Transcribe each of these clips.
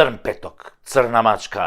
Црн петок, црна мачка,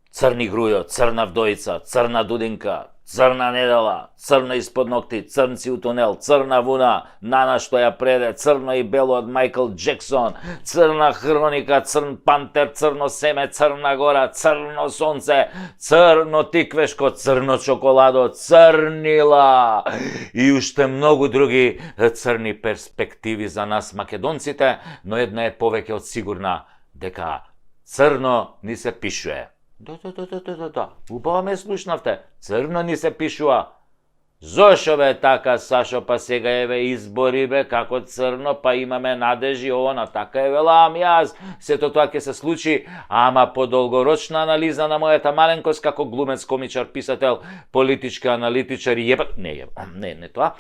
црни грујо, црна вдојца, црна дудинка, црна недела, црно испод ногти, црнци у тунел, црна вуна, Нана што ја преде, црно и бело од Майкл Джексон, црна хроника, црн пантер, црно семе, црна гора, црно сонце, црно тиквешко, црно чоколадо, црнила и уште многу други црни перспективи за нас македонците, но една е повеќе од сигурна, дека црно ни се пишува. Да. Убаво ме слушнавте. Црно ни се пишува. Зошо бе така, Сашо, па сега еве избори бе, како црно, па имаме надежи, она, така е велам јас. Сето тоа ќе се случи, ама по долгорочна анализа на мојата маленкост како глумец, комичар, писател, политички аналитичар и не тоа.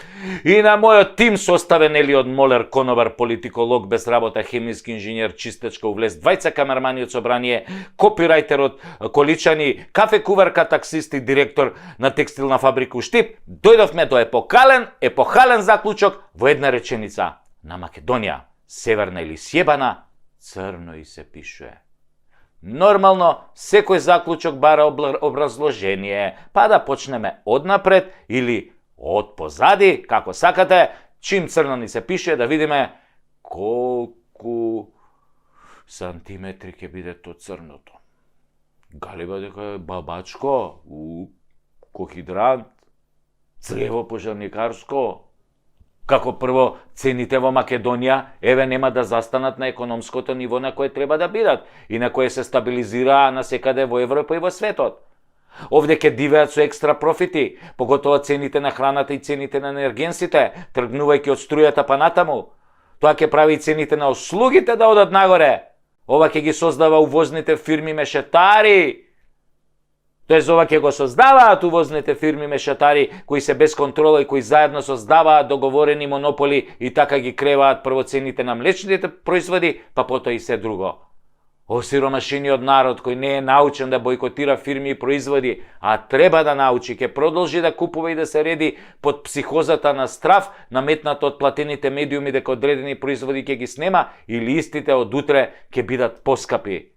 И на мојот тим составен од молер, конобар, политиколог без работа, хемиски инженер, чистачка, увлез, двајца камермани од собрание, копирајтер од Количани, кафе куварка, таксист и директор на текстилна фабрика у Штип. Дојдовме до епохален заклучок во една реченица. На Македонија, северна или сјебана, црно и се пишува. Нормално, секој заклучок бара образложение, па да почнеме однапред или од позади, како сакате, чим црно ни се пишува, да видиме колку сантиметри ќе биде то црното. Галиба дека е бабачко, кохидрант, црево пожарникарско. Како прво, цените во Македонија еве нема да застанат на економското ниво на кое треба да бидат и на кое се стабилизираа насекаде во Европа и во светот. Овде ќе дивеат со екстра профити, поготово цените на храната и цените на енергенсите, тргнувајќи од струјата па натаму. Тоа ќе прави цените на услугите да одат нагоре. Ова ќе ги создава увозните фирми мешетари. Тоест, ова ќе го создаваат увозните фирми мешатари, кои се без контрола и кои заедно создаваат договорени монополи и така ги креваат прво цените на млечните производи, па потоа и се друго. Осиромашениот народ кој не е научен да бойкотира фирми и производи, а треба да научи, ќе продолжи да купува и да се реди под психозата на страф, наметната од платените медиуми дека одредени производи ќе ги снема или истите од утре ќе бидат поскапи.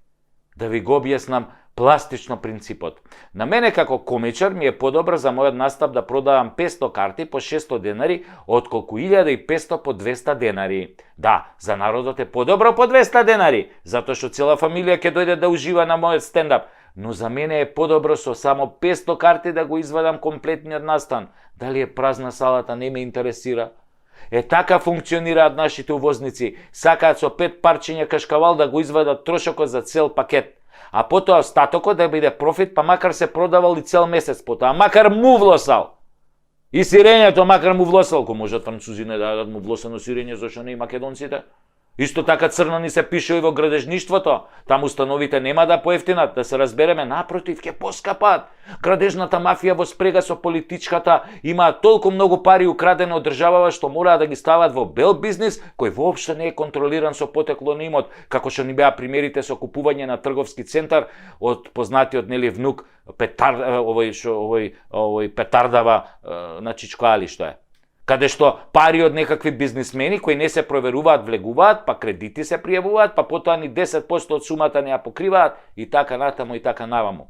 Да ви го објаснам пластично принципот. На мене како комичар ми е подобро за мојот настап да продавам 500 карти по 600 денари, отколку 1500 по 200 денари. Да, за народот е подобро по 200 денари, затоа што цела фамилија ќе дојде да ужива на мојот стендап. Но за мене е подобро со само 500 карти да го извадам комплетниот настан. Дали е празна салата, не ме интересира. Така функционираат нашите увозници. Сакаат со 5 парчиња кашкавал да го извадат трошокот за цел пакет. А потоа остатокот да биде профит, па макар се продавал и цел месец потоа, макар му влосал. И сирењето макар му влосал, ко можат французите да дадат му влосено сирење, зашто не и македонците. Исто така црно ни се пише и во градежништвото. Таму установите нема да поевтинат, да се разбереме, напротив, ќе поскапат. Градежната мафија во спрега со политичката имаат толку многу пари украдени од државава што мораат да ги стават во бел бизнис, кој воопшто не е контролиран со потекло на имот, како што ни беа примерите со купување на трговски центар од познатиот внук овој Петардава на Чичкоали што е. Каде што пари од некакви бизнисмени кои не се проверуваат, влегуваат, па кредити се пријавуваат, па потоа ни 10% од сумата не ја покриваат и така натаму и така наваму.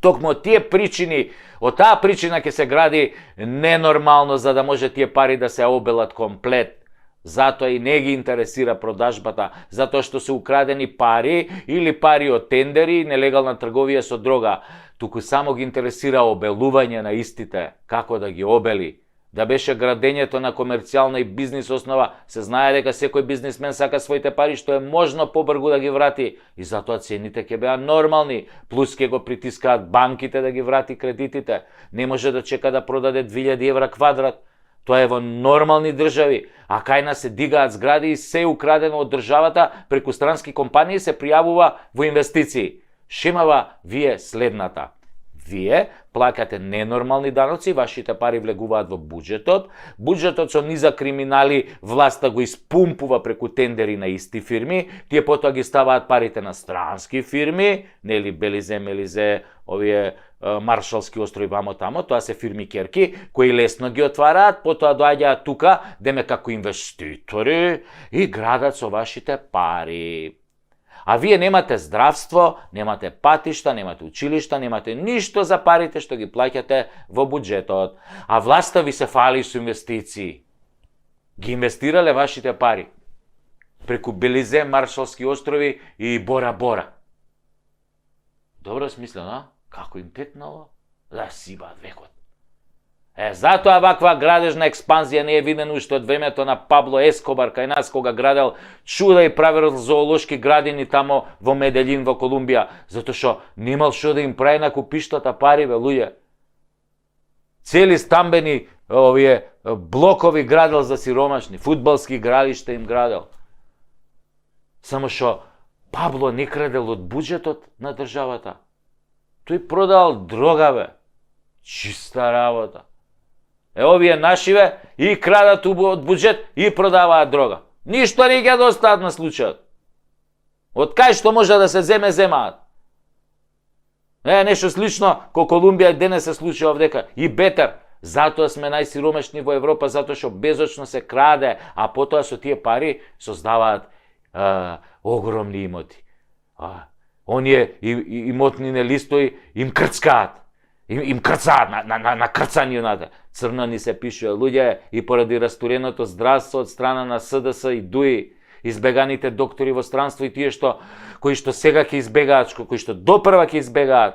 Токму од тие причини, од таа причина ќе се гради ненормално за да може тие пари да се обелат комплет. Затоа и не ги интересира продажбата, затоа што се украдени пари или пари од тендери и нелегална трговија со дрога. Туку само ги интересира обелување на истите, како да ги обели. Да беше градењето на комерцијална и бизнис основа, се знае дека секој бизнисмен сака своите пари што е можно побргу да ги врати и затоа цените ќе беа нормални, плюс ќе го притискаат банките да ги врати кредитите. Не може да чека да продаде 2000 евра квадрат. Тоа е во нормални држави, а кај нас се дигаат згради и се украдено од државата преку странски компании се пријавува во инвестиции. Шемава ви е следната. Вие плаќате ненормални даноци, вашите пари влегуваат во буџетот, буџетот со низа криминали власта го испумпува преку тендери на исти фирми, тие потоа ги ставаат парите на странски фирми, нели Белизе, Мелизе, овие Маршалски острови вамо тамо, тоа се фирми керки, кои лесно ги отвараат, потоа доаѓаат тука, деме како инвеститори и градат со вашите пари. А вие немате здравство, немате патишта, немате училишта, немате ништо за парите што ги плаќате во буџетот. А власта ви се фали со инвестиции. Ги инвестирале вашите пари преку Белизе, Маршалски острови и Бора Бора. Добро смислено, а? Како им текнало? Да сибаат векот. Затоа ваква градежна експанзија не е видена уште од времето на Пабло Ескобар кај нас, кога градел чуда и правил зоолошки градини тамо во Меделин, во Колумбија, затоа што немал што да им прави на купиштата пари, бе, луѓе. Цели стамбени блокови градел за сиромашни, фудбалски игралишта им градел. Само што Пабло не крадел од буџетот на државата. Тој продал дрога, бе. Чиста работа. Овие нашиве и крадат од буџет и продаваат дрога. Ништо не ќе достаат на случајот. Од кај што може да се земаат. Нешто слично ко Колумбија денес се случува овдека. И бетер. Затоа сме најсиромашни во Европа, затоа што безочно се краде, а потоа со тие пари создаваат огромни имоти. Оние имотнine листови им крцкаат. Им крцаат на крцањината. Црно ни се пишува, луѓе, и поради растуреното здравство од страна на СДС и ДУИ, избеганите доктори во странство и тие кои што сега ќе избегаат, кои што допрва ќе избегаат.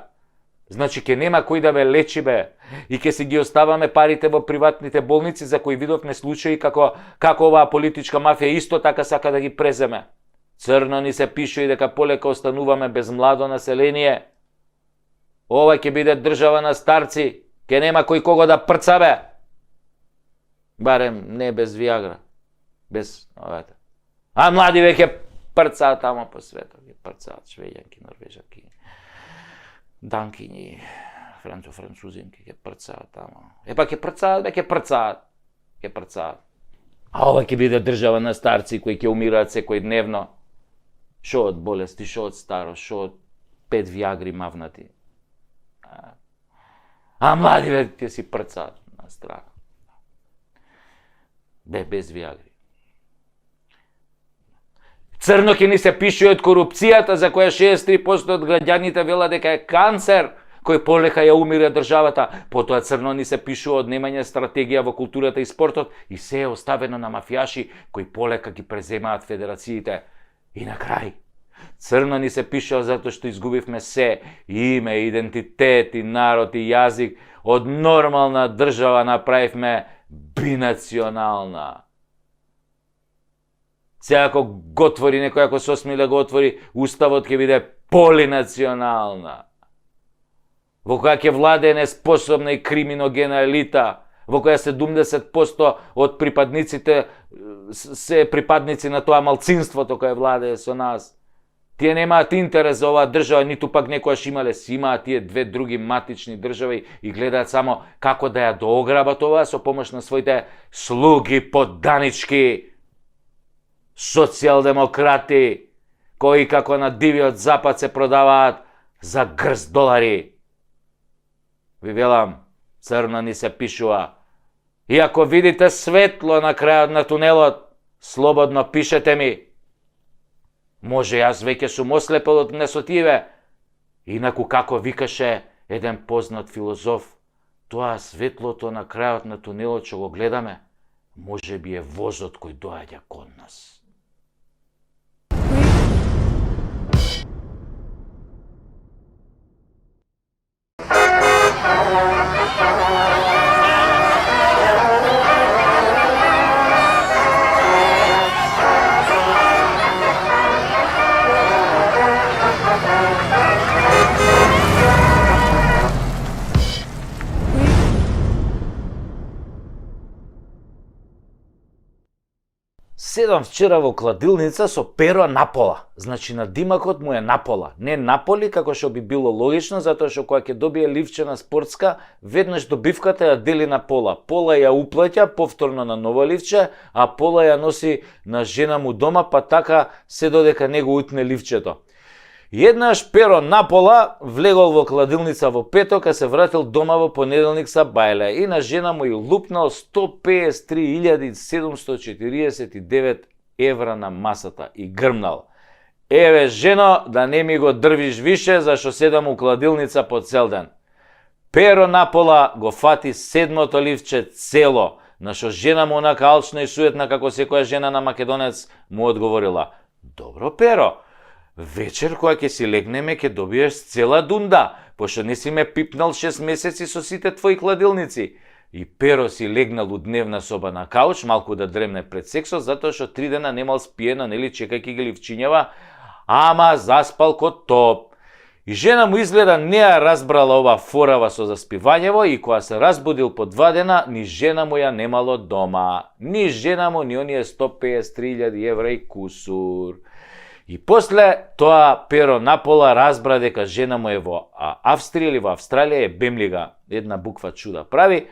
Значи ќе нема кој да ве лечи, бе, и ќе си ги оставаме парите во приватните болници за кои видовме случаи како оваа политичка мафија исто така сака да ги преземе. Црно ни се пишува и дека полека остануваме без младо население. Ова ќе биде држава на старци, ќе нема кој кого да прца, бе. Барем не без Виагра, без овете. А млади веќе прцаат тамо по светот, ќе прцаат швеѓанки, норвежанки, данкињи, французинки, ќе прцаат тамо. Епа ќе прцаат, бе, ќе прцаат. А ова ќе биде држава на старци кои ќе умираат секој дневно. Шо од болести, шо од старост, шо од 5 Виагри мавнати. А млади ве ќе си прцаат на страна. Бе, без Виагри. Црно ќе ни се пишува од корупцијата за која 63% од граѓаните велат дека е канцер, кој полека ја умира државата. Потоа црно ни се пишува од немање стратегија во културата и спортот и се е оставено на мафијаши кои полека ги преземаат федерациите. И на крај, црно ни се пишува затоа што изгубивме се, име, идентитет и народ и јазик, од нормална држава направивме бинационална. Сега ако го отвори некој, ако се осмели да го отвори, уставот ќе биде полинационална. Во која ќе владее неспособна и криминогена елита, во која 70% од припадниците се припадници на тоа малцинството кое владее со нас. Тие немаат интерес за оваа држава, ниту пак некојаш имале, си имаат тие две други матични држави и гледаат само како да ја доограбат оваа со помош на своите слуги подданички, социјалдемократи, кои како на дивиот запад се продаваат за грст долари. Ви велам, црно ни се пишува. И ако видите светло на крајот на тунелот, слободно пишете ми. Може јас веќе сум ослепел од несотиве. Инаку како викаше еден познат филозоф, тоа светлото на крајот на тунелот што го гледаме, може би е возот кој доаѓа кон нас. Седам вчера во кладилница со перо напола. Значи на димакот му е напола. Не наполи како што би било логично, затоа што кога ќе добие ливчена спортска, веднаш добивката ја дели на пола. Пола ја уплаќа повторно на ново ливче, а пола ја носи на жена му дома, па така се додека него утне ливчето. Еднаш перо напола влегол во кладилница во петок, а се вратил дома во понеделник са бајле и на жена му ја лупнал 153.749 евра на масата и грмнал. Еве, жено, да не ми го дрвиш више, зашто седам у кладилница по цел ден. Pero напола го фати седмото ливче цело, на што жена му онака алчна и суетна како секоја жена на Македонец му одговорила: Добро, Pero, вечер кога ќе си легнеме ќе добиеш цела дунда, пошто не си ме пипнал 6 месеци со сите твои кладилници. И Pero си легнал у дневна соба на кауч, малку да дремне пред сексот, затоа што 3 дена немал спиена, нели, чекајќи ги ливчињава, ама заспал ко топ. И жена му изгледа не ја разбрала ова форава со заспивањево и кога се разбудил по 2 дена, ни жена му ја немало дома. Ни жена му, ни оние 153.000 евра и кусур. И после тоа Pero напола разбра дека жена му е во Австрија или во Австралија, е бемлига, една буква чуда прави.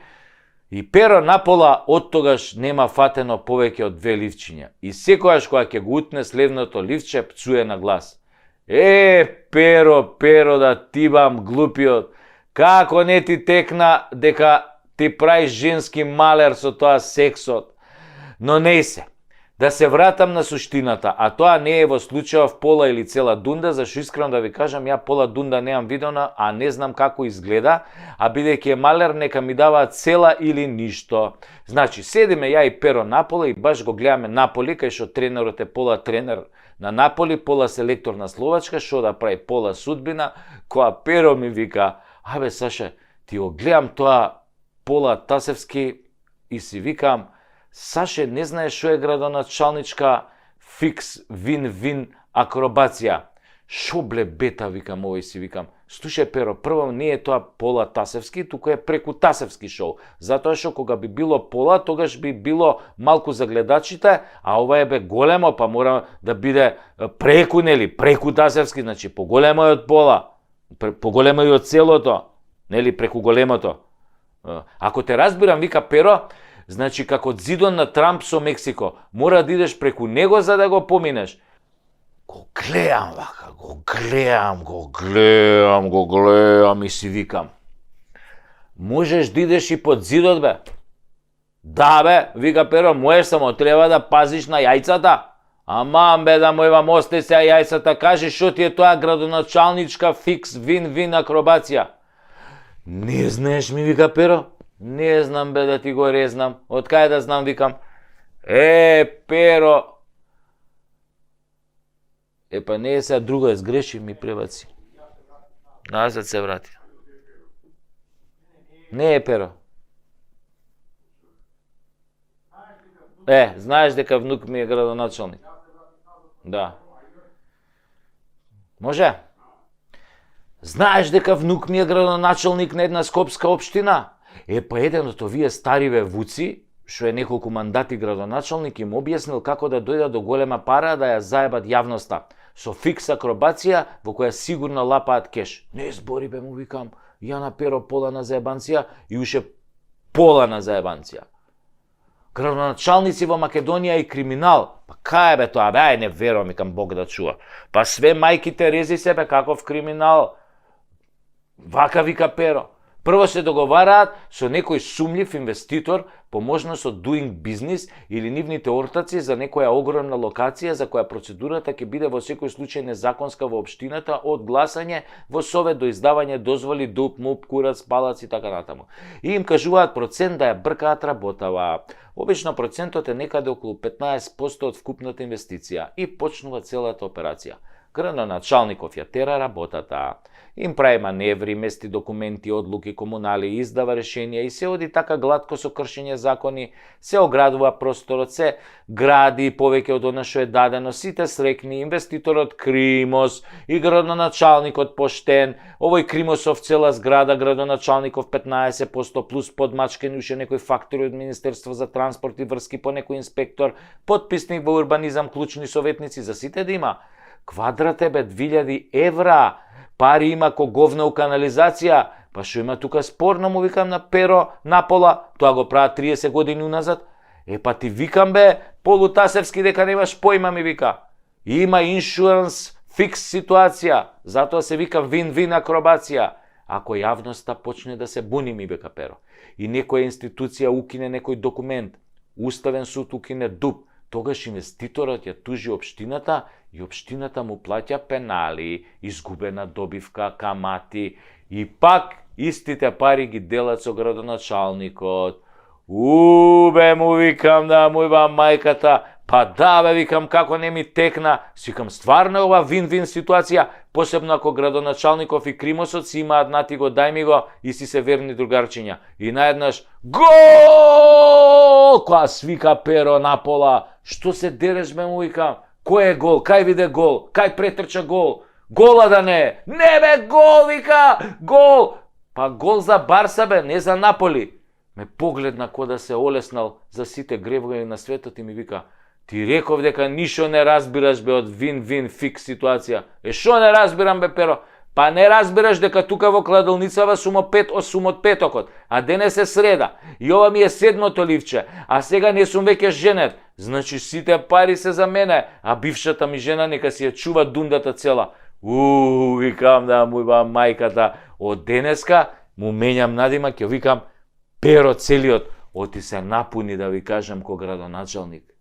И Pero напола од тогаш нема фатено повеќе од 2 ливчиња. И секојаш кога ќе го утне следното ливче, пцуе на глас: Pero, да ти бам глупиот, како не ти текна дека ти праиш женски малер со тоа сексот. Но не се. Да се вратам на суштината, а тоа не е во случајов пола или цела дунда, зашто искрено да ви кажам, ја пола дунда немам видена, а не знам како изгледа, а бидејќи е малер, нека ми дава цела или ништо. Значи, седиме ја и Pero напола и баш го гледаме Наполи, кај што тренерот е пола тренер на Наполи, пола селектор на Словачка, што да прави пола судбина, која Pero ми вика: Абе, Саше, ти го гледам тоа пола Тасевски и си викам: Саше, не знаеш што е градоначалничка фикс вин-вин акробација. Шо бле бета, викам овој, си викам. Слушај, Pero, прво не е тоа пола Тасевски, туку е преку Тасевски шоу. Затоа што кога би било пола, тогаш би било малку за гледачите, а ова е бе големо, па мора да биде преку, нели, преку Тасевски, значи поголемо е од пола, поголемо е од целото, нели, преку големото. Ако те разбирам, вика Pero, значи како зидон на Трамп со Мексико, мора да идеш преку него за да го поминеш. Го гледам вака, го гледам и си викам: Можеш да идеш и под зидот, бе? Да, бе, вика Pero, можеш, само треба да пазиш на јајцата. Аман, бе, да му евам, остај се јајцата, кажи што ти е тоа градоначалничка фикс вин-вин акробација. Не знаеш, ми вика Pero? Не знам, бе, да ти го резнам. Од кај да знам, викам. Pero. Па не е сега друго, е сгреши, ми пребаци. Назад се врати. Не е Pero. Знаеш дека внук ми е градоначалник. Да. Може? Знаеш дека внук ми е градоначалник на една скопска општина? Па еден од овие стариве вуци, што е неколку мандати градоначалник, им објаснил како да дојдат до голема пара да ја заебат јавноста. Со фикс акробација во која сигурно лапаат кеш. Не збори, бе, му викам, ја на Pero пола на заебанција и уште пола на заебанција. Градоначалници во Македонија и криминал. Па кај бе тоа? Бе, не верувам, викам, Бог да чува. Па све мајките рези себе каков криминал. Вака вика Pero. Прво се договараат со некој сумљив инвеститор по можност од doing business или нивните ортаци за некоја огромна локација за која процедурата ќе биде во секој случај незаконска во општината, од гласање во совет до издавање дозволи, дуп, муп, курац, палац и така натаму. И им кажуваат процент да ја бркаат работава. Обично процентот е некаде околу 15% од вкупната инвестиција и почнува целата операција. Градоначалников ја тера работата. Им прави маневри, мести документи, одлуки, комунали, издава решенија и се оди така гладко со кршење закони, се оградува просторот, се гради повеќе од она што е дадено, сите срекни, инвеститорот Кримос и градоначалникот поштен, овој Кримосов цела зграда, градоначалников 15% плюс подмачкени уште некои фактори од Министерство за транспорт и врски по некој инспектор, подписник во урбанизам, клучни советници, за сите да има. Квадрат е бе 2000 евра. Пари има ко говна у канализација, па што има тука спорно, му викам на Pero напола, тоа го прават 30 години уназад. Па ти викам бе, полутасевски дека немаш појма, ми вика. Има иншуранс, фикс ситуација, затоа се вика вин-вин акробација. Ако јавноста почне да се буни, ми вика Pero, и некоја институција укине некој документ, Уставен суд укине дуп, тогаш инвеститорот ја тужи општината и општината му плаќа пенали, изгубена добивка, камати и пак истите пари ги делат со градоначалникот. Бе, му викам да му ба мајката, па да бе, викам како не ми текна, викам стварно е ова вин-вин ситуација, посебно ако градоначалников и Кримосот си имаат нати го, дај ми го и си се верни другарчиња. И наеднаш гол! Која свика Перо на пола, што се дереш бе, му викам, кој е гол, кај виде гол, кај претрча гол, гола да не е, не бе, гол, вика, гол, па гол за Барса бе, не за Наполи. Ме погледна ко да се олеснал за сите гревови на светот и ми вика, ти реков дека ништо не разбираш бе од вин-вин фикс ситуација. Шо не разбирам бе, Перо? Па не разбираш дека тука во кладилницава сум од петокот, а денес е среда. И ова ми е 7-то ливче, а сега не сум веќе женет. Значи сите пари се за мене, а бившата ми жена нека си ја чува дундата цела. Викам да му ба мајката, од денеска му менјам надимак, ја викам Перо целиот, оти се напуни да ви кажам ко градоначалник.